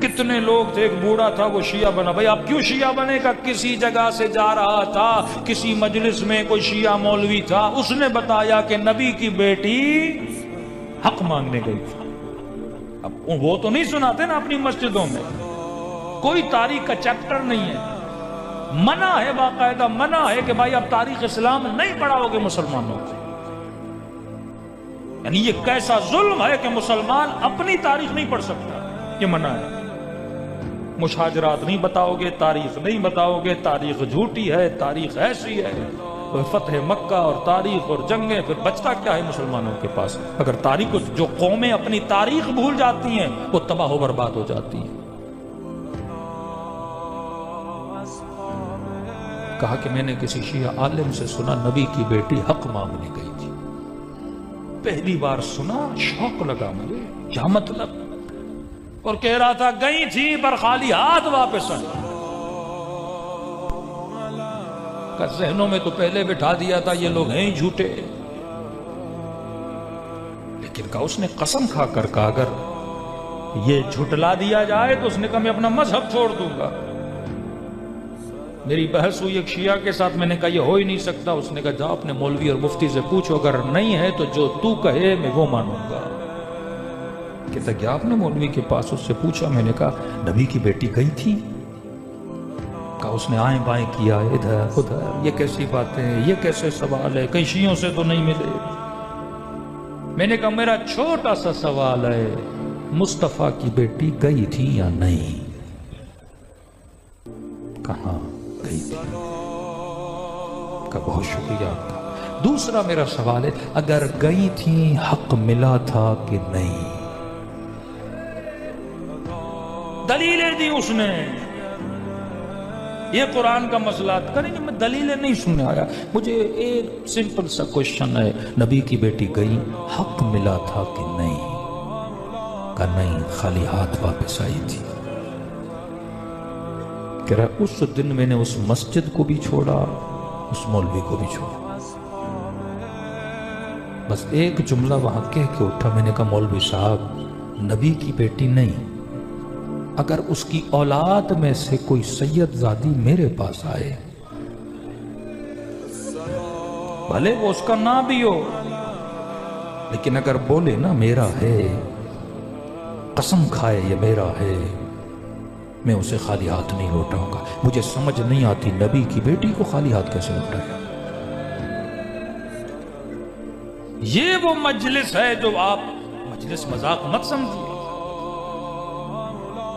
کتنے لوگ تھے، ایک بوڑھا تھا وہ شیعہ بنا. بھائی آپ کیوں شیعہ بنے گا؟ کسی جگہ سے جا رہا تھا، کسی مجلس میں کوئی شیعہ مولوی تھا، اس نے بتایا کہ نبی کی بیٹی حق مانگنے گئی تھی. اب وہ تو نہیں سناتے نا اپنی مسجدوں میں، کوئی تاریخ کا چیپٹر نہیں ہے. منع ہے، باقاعدہ منع ہے کہ بھائی آپ تاریخ اسلام نہیں پڑھاؤ گے مسلمانوں کو. یعنی یہ کیسا ظلم ہے کہ مسلمان اپنی تاریخ نہیں پڑھ سکتا، یہ منع ہے. مشاجرات نہیں بتاؤ گے، تاریخ نہیں بتاؤ گے، تاریخ جھوٹی ہے، تاریخ ایسی ہے. فتح مکہ اور تاریخ اور جنگیں، پھر بچتا کیا ہے مسلمانوں کے پاس؟ اگر تاریخ کو، جو قومیں اپنی تاریخ بھول جاتی ہیں وہ تباہ و برباد ہو جاتی ہیں. کہا کہ میں نے کسی شیعہ عالم سے سنا نبی کی بیٹی حق مانگنے گئی تھی. پہلی بار سنا، شوق لگا مجھے، کیا مطلب؟ اور کہہ رہا تھا گئی تھی پر خالی ہاتھ واپس آئی. کہ ذہنوں میں تو پہلے بٹھا دیا تھا یہ لوگ ہیں ہی جھوٹے، لیکن کہا اس نے قسم کھا کر کہا اگر یہ جھٹلا دیا جائے تو اس نے کہا میں اپنا مذہب چھوڑ دوں گا. میری بحث ہوئی ایک شیعہ کے ساتھ، میں نے کہا یہ ہو ہی نہیں سکتا. اس نے کہا جا اپنے مولوی اور مفتی سے پوچھو، اگر نہیں ہے تو جو تو کہے میں وہ مانوں گا. کہتا گیا اپنے مولوی کے پاس، اس سے پوچھا. میں نے کہا نبی کی بیٹی گئی تھی؟ کہا اس نے آئیں بائیں کیا، ادھر ادھر. یہ کیسی باتیں، یہ کیسے سوال ہے؟ کئی شیعوں سے تو نہیں ملے. میں نے کہا میرا چھوٹا سا سوال ہے، مصطفیٰ کی بیٹی گئی تھی یا نہیں؟ کہاں گئی تھی. کہا بہت شکریہ آپ کا. دوسرا میرا سوال ہے، اگر گئی تھی حق ملا تھا کہ نہیں؟ دلیلیں دی اس نے. یہ قرآن کا مسئلہ کریں گے، میں دلیلیں نہیں سننے آیا. مجھے ایک سمپل سا کوشچن ہے، نبی کی بیٹی گئی، حق ملا تھا کہ نہیں؟ کہا نہیں، خالی ہاتھ واپس آئی تھی. کہہ رہا اس دن میں نے اس مسجد کو بھی چھوڑا، اس مولوی کو بھی چھوڑا. بس ایک جملہ وہاں کہہ کے اٹھا. میں نے کہا مولوی صاحب نبی کی بیٹی نہیں، اگر اس کی اولاد میں سے کوئی سید زادی میرے پاس آئے، بھلے وہ اس کا نام بھی ہو، لیکن اگر بولے نا میرا ہے، قسم کھائے یہ میرا ہے، میں اسے خالی ہاتھ نہیں لوٹاؤں گا. مجھے سمجھ نہیں آتی نبی کی بیٹی کو خالی ہاتھ کیسے لوٹائے. یہ وہ مجلس ہے جو آپ مجلس مذاق مت سمجھیے.